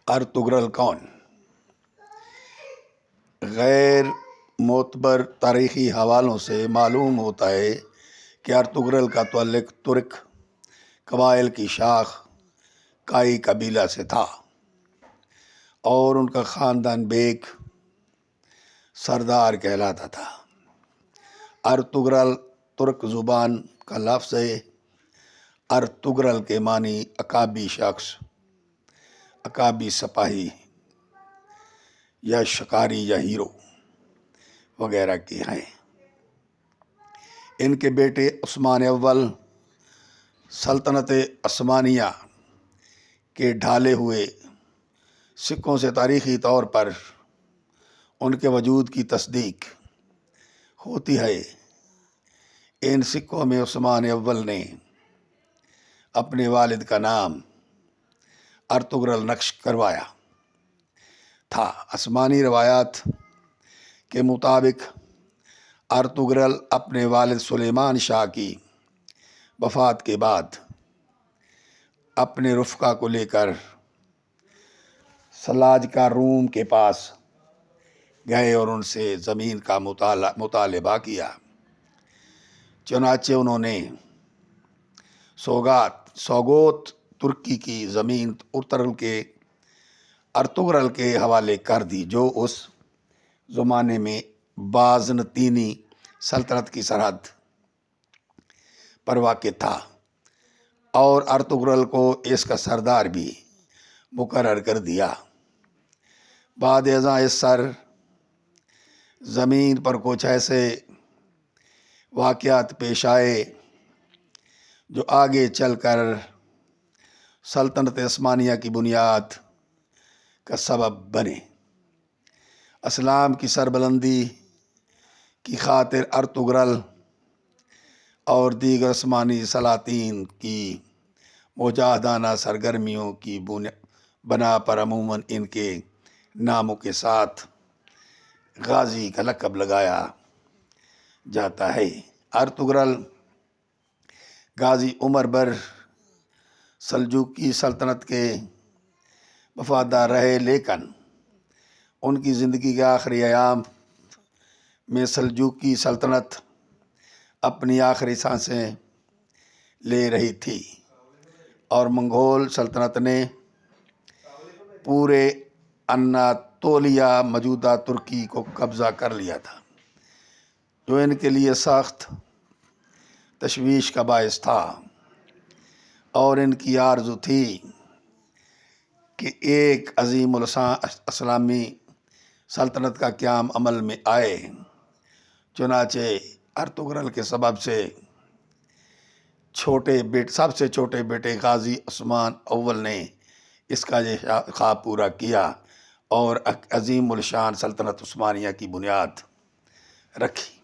Ertugrul کون؟ غیر معتبر تاریخی حوالوں سے معلوم ہوتا ہے کہ ارطغرل کا تعلق ترک قبائل کی شاخ کائی قبیلہ سے تھا اور ان کا خاندان بیگ سردار کہلاتا تھا۔ ارطغرل ترک زبان کا لفظ ہے۔ ارطغرل کے معنی عقابی شخص، عقابی سپاہی یا شکاری یا ہیرو وغیرہ کے ہیں۔ ان کے بیٹے عثمان اول سلطنت عثمانیہ کے ڈھالے ہوئے سکوں سے تاریخی طور پر ان کے وجود کی تصدیق ہوتی ہے۔ ان سکوں میں عثمان اول نے اپنے والد کا نام ارطغرل نقش کروایا تھا۔ آسمانی روایات کے مطابق ارطغرل اپنے والد سلیمان شاہ کی وفات کے بعد اپنے رفقا کو لے کر سلاجقہ روم کے پاس گئے اور ان سے زمین کا مطالبہ کیا۔ چنانچہ انہوں نے سوگوت ترکی کی زمین ارطغرل کے حوالے کر دی، جو اس زمانے میں بازنطینی سلطنت کی سرحد پر واقع تھا، اور ارطغرل کو اس کا سردار بھی مقرر کر دیا۔ بعد ازاں اس سر زمین پر کچھ ایسے واقعات پیش آئے جو آگے چل کر سلطنت عثمانیہ کی بنیاد کا سبب بنے۔ اسلام کی سربلندی کی خاطر ارطغرل اور دیگر عثمانی سلاطین کی مجاہدانہ سرگرمیوں کی بنا پر عموماً ان کے ناموں کے ساتھ غازی کا لقب لگایا جاتا ہے۔ ارطغرل غازی عمر بر سلجوقی سلطنت کے وفادار رہے، لیکن ان کی زندگی کے آخری ایام میں سلجوقی سلطنت اپنی آخری سانسیں لے رہی تھی اور منگول سلطنت نے پورے اناتولیہ موجودہ ترکی کو قبضہ کر لیا تھا، جو ان کے لیے سخت تشویش کا باعث تھا، اور ان کی آرزو تھی کہ ایک عظیم اسلامی سلطنت کا قیام عمل میں آئے۔ چنانچہ ارطغرل کے سب سے چھوٹے بیٹے غازی عثمان اول نے اس کا یہ خواب پورا کیا اور عظیم الشان سلطنت عثمانیہ کی بنیاد رکھی۔